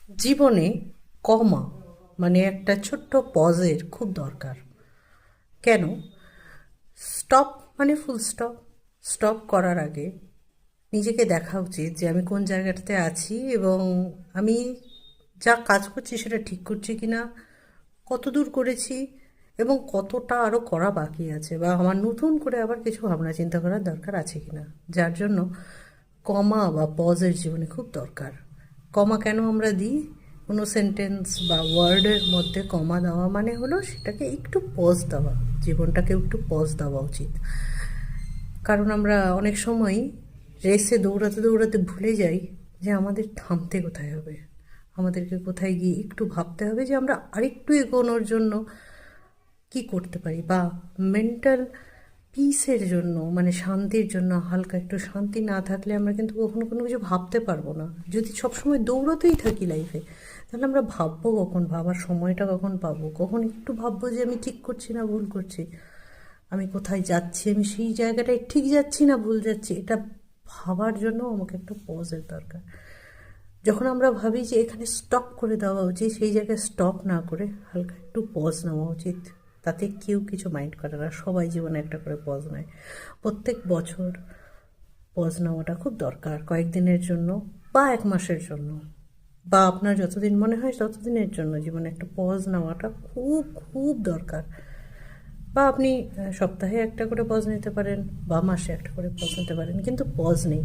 জীবনে কমা মানে একটা ছোট্ট পজের খুব দরকার। কেন? স্টপ মানে ফুল স্টপ। স্টপ করার আগে নিজেকে দেখা উচিত যে আমি কোন জায়গাটাতে আছি এবং আমি যা কাজ করছি সেটা ঠিক করছি কি না, কত দূর করেছি এবং কতটা আরও করা বাকি আছে, বা আমার নতুন করে আবার কিছু ভাবনা চিন্তা করার দরকার আছে কি না, যার জন্য কমা বা পজের জীবনে খুব দরকার। কমা কেন আমরা দিই? কোনো সেন্টেন্স বা ওয়ার্ডের মধ্যে কমা দেওয়া মানে হলো সেটাকে একটু পজ দেওয়া, জীবনটাকে একটু পজ দেওয়া উচিত। কারণ আমরা অনেক সময় রেসে দৌড়াতে দৌড়াতে ভুলে যাই যে আমাদের থামতে কোথায় হবে, আমাদেরকে কোথায় গিয়ে একটু ভাবতে হবে যে আমরা আরেকটু এগোনোর জন্য কি করতে পারি, বা মেন্টাল পিসের জন্য মানে শান্তির জন্য। হালকা একটু শান্তি না থাকলে আমরা কিন্তু কখনো কোনো কিছু ভাবতে পারবো না। যদি সবসময় দৌড়াতেই থাকি লাইফে, তাহলে আমরা ভাববো কখন, ভাবার সময়টা কখন পাবো, কখন একটু ভাববো যে আমি ঠিক করছি না ভুল করছি, আমি কোথায় যাচ্ছি, আমি সেই জায়গাটায় ঠিক যাচ্ছি না ভুল যাচ্ছি। এটা ভাবার জন্য আমাকে একটা পজের দরকার। যখন আমরা ভাবি যে এখানে স্টপ করে দেওয়া উচিত, সেই জায়গায় স্টপ না করে হালকা একটু পজ নেওয়া উচিত। তাতে কেউ কিছু মাইন্ড করে না, সবাই জীবনে একটা করে পজ নেয়। প্রত্যেক বছর পজ নেওয়াটা খুব দরকার, কয়েকদিনের জন্য বা এক মাসের জন্য, বা আপনার যতদিন মনে হয় ততদিনের জন্য জীবনে একটা পজ নেওয়াটা খুব খুব দরকার। বা আপনি সপ্তাহে একটা করে পজ নিতে পারেন, বা মাসে একটা করে পজ নিতে পারেন, কিন্তু পজ নেই।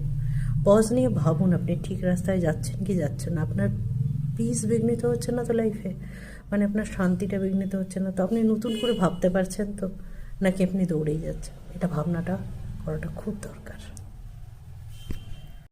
পজ নিয়ে ভাবুন আপনি ঠিক রাস্তায় যাচ্ছেন কি যাচ্ছেন না, আপনার পিস বিঘ্নিত হচ্ছে না তো লাইফে, মানে আপনার শান্তিটা বিঘ্নিত হচ্ছে না তো, আপনি নতুন করে ভাবতে পারছেন তো, নাকি আপনি দৌড়েই যাচ্ছেন? এটা ভাবনাটা করাটা খুব দরকার।